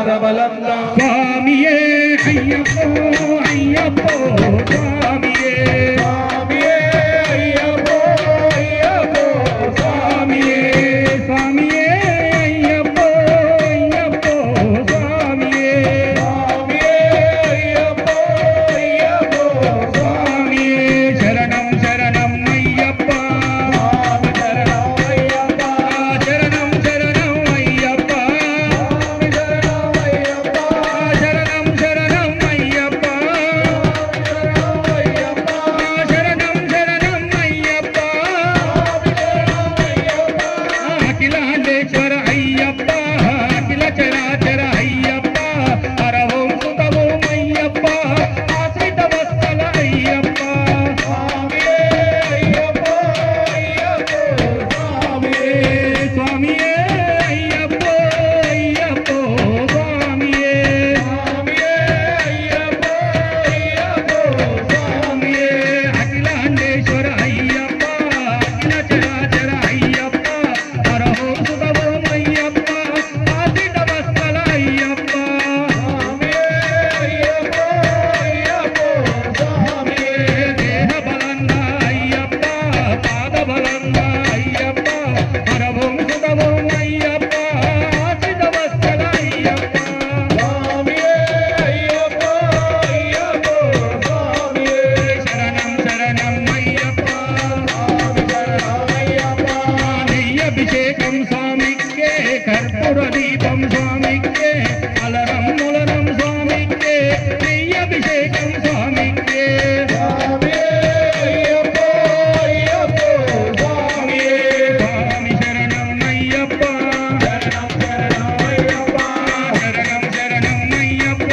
పాదబలందా స్వామియే అయ్యప్పో అయ్యప్పో స్వామియే స్వామియే అయ్యప్పో అయ్యప్పో స్వామియే స్వామియే అయ్యప్పో అయ్యప్పో స్వామియే స్వామియే అయ్యప్పో అయ్యప్పో స్వామియే శరణం శరణం అయ్యప్ప స్వామి శరణం అయ్యప్ప శరణం శరణం అయ్యప్ప శరణం అయ్యప్ప శరణం శరణం అయ్యప్ప శరణం శరణం అయ్యప్ప అఖిలాండేశ్వర అయ్యప్ప అఖిల చరాచర అయ్యప్ప హరవం సుతవం అయ్యప్ప ఆశ్రిత వత్సల అయ్యప్ప స్వామియే అయ్యప్పో అయ్యప్పో స్వామియే స్వామియే అఖిలాండేశ్వర అయ్యప్ప అఖిల చరాచర అయ్యప్ప హరవం సుతవం అయ్యప్ప ఆశ్రిత వత్సల అయ్యప్ప దేహ బలంగా అయ్యప్ప పాద బలంగా అయ్యప్ప హరవం సుతవం అయ్యప్ప ఆశ్రిత వత్సల అయ్యప్ప శరణం శరణం అయ్యప్ప నెయ్యభిషేకం స్వామికే కర్పూర దీపం స్వామికే అలరం ములరం స్వామికే నెయ్యభిషేకం స్వామికే స్వామి శరణం అయ్యప్ప శరణం శరణం అయ్యప్ప